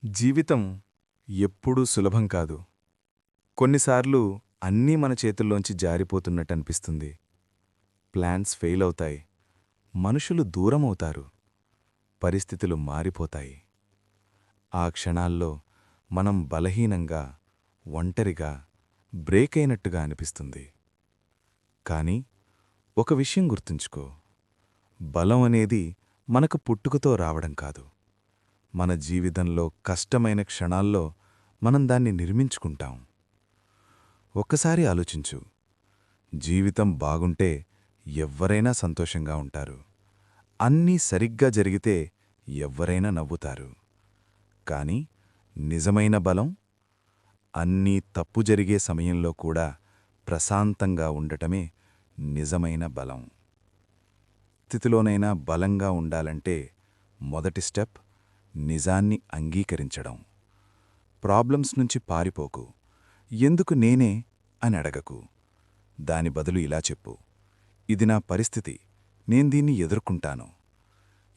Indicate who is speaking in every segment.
Speaker 1: జీవితం ఎప్పుడూ సులభం కాదు. కొన్నిసార్లు అన్నీ మన చేతుల్లోంచి జారిపోతున్నట్టనిపిస్తుంది. ప్లాన్స్ ఫెయిల్ అవుతాయి. మనుషులు దూరమవుతారు. పరిస్థితులు మారిపోతాయి. ఆ క్షణాల్లో మనం బలహీనంగా, ఒంటరిగా, బ్రేక్ అయినట్టుగా అనిపిస్తుంది. కానీ ఒక విషయం గుర్తుంచుకో, బలం అనేది మనకు పుట్టుకతో రావడం కాదు. మన జీవితంలో కష్టమైన క్షణాల్లో మనం దాన్ని నిర్మించుకుంటాం. ఒక్కసారి ఆలోచించు, జీవితం బాగుంటే ఎవ్వరైనా సంతోషంగా ఉంటారు. అన్నీ సరిగ్గా జరిగితే ఎవ్వరైనా నవ్వుతారు. కాని నిజమైన బలం అన్నీ తప్పు జరిగే సమయంలో కూడా ప్రశాంతంగా ఉండటమే నిజమైన బలం. స్థితిలోనైనా బలంగా ఉండాలంటే మొదటి స్టెప్ నిజాన్ని అంగీకరించడం. ప్రాబ్లమ్స్ నుంచి పారిపోకు. ఎందుకు నేనే అని అడగకు. దాని బదులు ఇలా చెప్పు, ఇది నా పరిస్థితి, నేను దీన్ని ఎదుర్కొంటాను.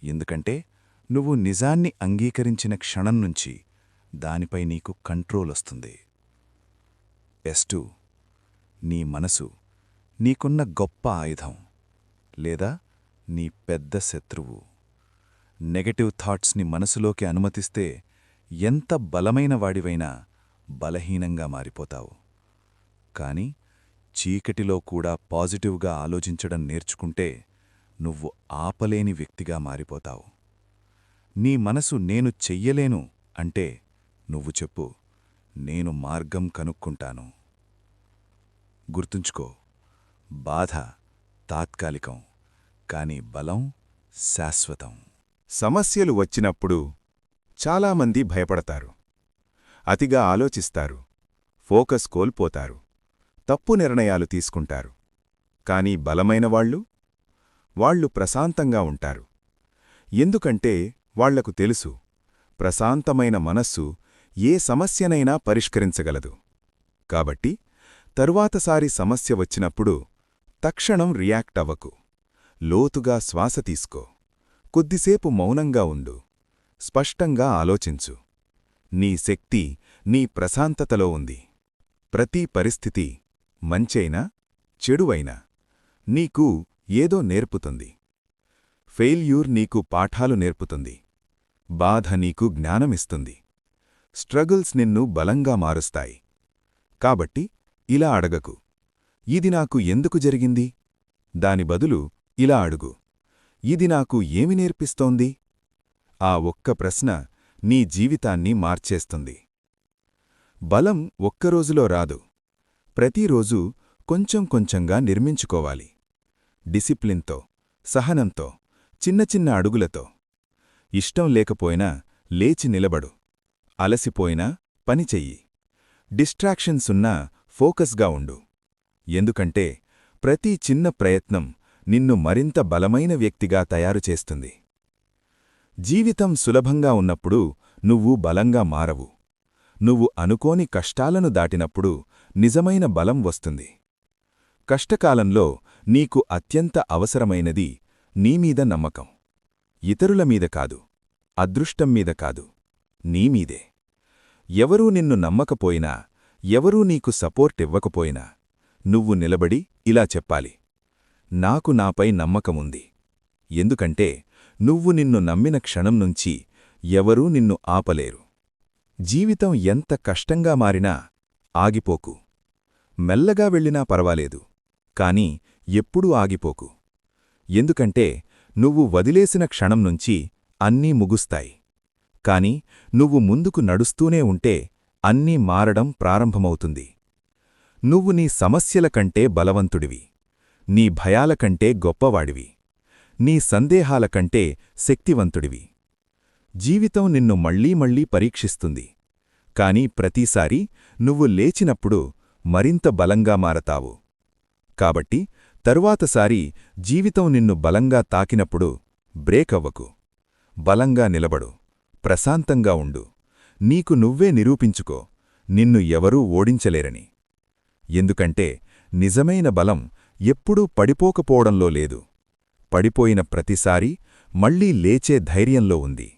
Speaker 1: ఎందుకంటే నువ్వు నిజాన్ని అంగీకరించిన క్షణం నుంచి దానిపై నీకు కంట్రోల్ వస్తుంది. S2 నీ మనసు నీకున్న గొప్ప ఆయుధం, లేదా నీ పెద్ద శత్రువు. నెగటివ్ థాట్స్ని మనసులోకి అనుమతిస్తే ఎంత బలమైన వాడివైనా బలహీనంగా మారిపోతావు. కాని చీకటిలో కూడా పాజిటివ్గా ఆలోచించడం నేర్చుకుంటే నువ్వు ఆపలేని వ్యక్తిగా మారిపోతావు. నీ మనసు నేను చెయ్యలేను అంటే నువ్వు చెప్పు, నేను మార్గం కనుక్కుంటాను. గుర్తుంచుకో, బాధ తాత్కాలికం, కాని బలం శాశ్వతం.
Speaker 2: సమస్యలు వచ్చినప్పుడు చాలామంది భయపడతారు, అతిగా ఆలోచిస్తారు, ఫోకస్ కోల్పోతారు, తప్పు నిర్ణయాలు తీసుకుంటారు. కానీ బలమైనవాళ్ళు వాళ్ళు ప్రశాంతంగా ఉంటారు. ఎందుకంటే వాళ్లకు తెలుసు, ప్రశాంతమైన మనస్సు ఏ సమస్యనైనా పరిష్కరించగలదు. కాబట్టి తరువాతసారి సమస్య వచ్చినప్పుడు తక్షణం రియాక్ట్ అవ్వకు. లోతుగా శ్వాస తీసుకో. కొద్దిసేపు మౌనంగా ఉండు. స్పష్టంగా ఆలోచించు. నీ శక్తి నీ ప్రశాంతతలో ఉంది. ప్రతి పరిస్థితి, మంచైనా చెడువైనా, నీకు ఏదో నేర్పుతుంది. ఫెయిల్యూర్ నీకు పాఠాలు నేర్పుతుంది. బాధ నీకు జ్ఞానమిస్తుంది. స్ట్రగుల్స్ నిన్ను బలంగా మారుస్తాయి. కాబట్టి ఇలా అడగకు, ఇది నాకు ఎందుకు జరిగింది? దాని బదులు ఇలా అడుగు, ఇది నాకు ఏమి నేర్పిస్తోంది? ఆ ఒక్క ప్రశ్న నీ జీవితాన్ని మార్చేస్తుంది. బలం ఒక్కరోజులో రాదు. ప్రతిరోజూ కొంచెం కొంచెంగా నిర్మించుకోవాలి. డిసిప్లిన్తో, సహనంతో, చిన్న చిన్న అడుగులతో. ఇష్టం లేకపోయినా లేచి నిలబడు. అలసిపోయినా పనిచెయ్యి. డిస్ట్రాక్షన్సున్నా ఫోకస్గా ఉండు. ఎందుకంటే ప్రతి చిన్న ప్రయత్నం నిన్ను మరింత బలమైన వ్యక్తిగా తయారుచేస్తుంది. జీవితం సులభంగా ఉన్నప్పుడు నువ్వు బలంగా మారవు. నువ్వు అనుకోని కష్టాలను దాటినప్పుడు నిజమైన బలం వస్తుంది. కష్టకాలంలో నీకు అత్యంత అవసరమైనది నీమీద నమ్మకం. ఇతరుల మీద కాదు, అదృష్టం మీద కాదు, నీమీదే. ఎవరూ నిన్ను నమ్మకపోయినా, ఎవరూ నీకు సపోర్ట్ ఇవ్వకపోయినా, నువ్వు నిలబడి ఇలా చెప్పాలి, నాకు నాపై నమ్మకముంది. ఎందుకంటే నువ్వు నిన్ను నమ్మిన క్షణం నుంచి ఎవరూ నిన్ను ఆపలేరు. జీవితం ఎంత కష్టంగా మారినా ఆగిపోకు. మెల్లగా వెళ్ళినా పర్వాలేదు, కాని ఎప్పుడూ ఆగిపోకు. ఎందుకంటే నువ్వు వదిలేసిన క్షణం నుంచి అన్నీ ముగుస్తాయి. కాని నువ్వు ముందుకు నడుస్తూనే ఉంటే అన్నీ మారడం ప్రారంభమవుతుంది. నువ్వు నీ సమస్యల కంటే బలవంతుడివి. నీ భయాల కంటే గొప్పవాడివి. నీ సందేహాల కంటే శక్తివంతుడివి. జీవితం నిన్ను మళ్లీ మళ్లీ పరీక్షిస్తుంది. కాని ప్రతిసారీ నువ్వు లేచినప్పుడు మరింత బలంగా మారతావు. కాబట్టి తరువాతసారి జీవితం నిన్ను బలంగా తాకినప్పుడు బ్రేక్ అవ్వకు. బలంగా నిలబడు. ప్రశాంతంగా ఉండు. నీకు నువ్వే నిరూపించుకో, నిన్ను ఎవరూ ఓడించలేరని. ఎందుకంటే నిజమైన బలం ఎప్పుడూ పడిపోకపోవడంలో లేదు, పడిపోయిన ప్రతిసారీ మళ్లీ లేచే ధైర్యంలో ఉంది.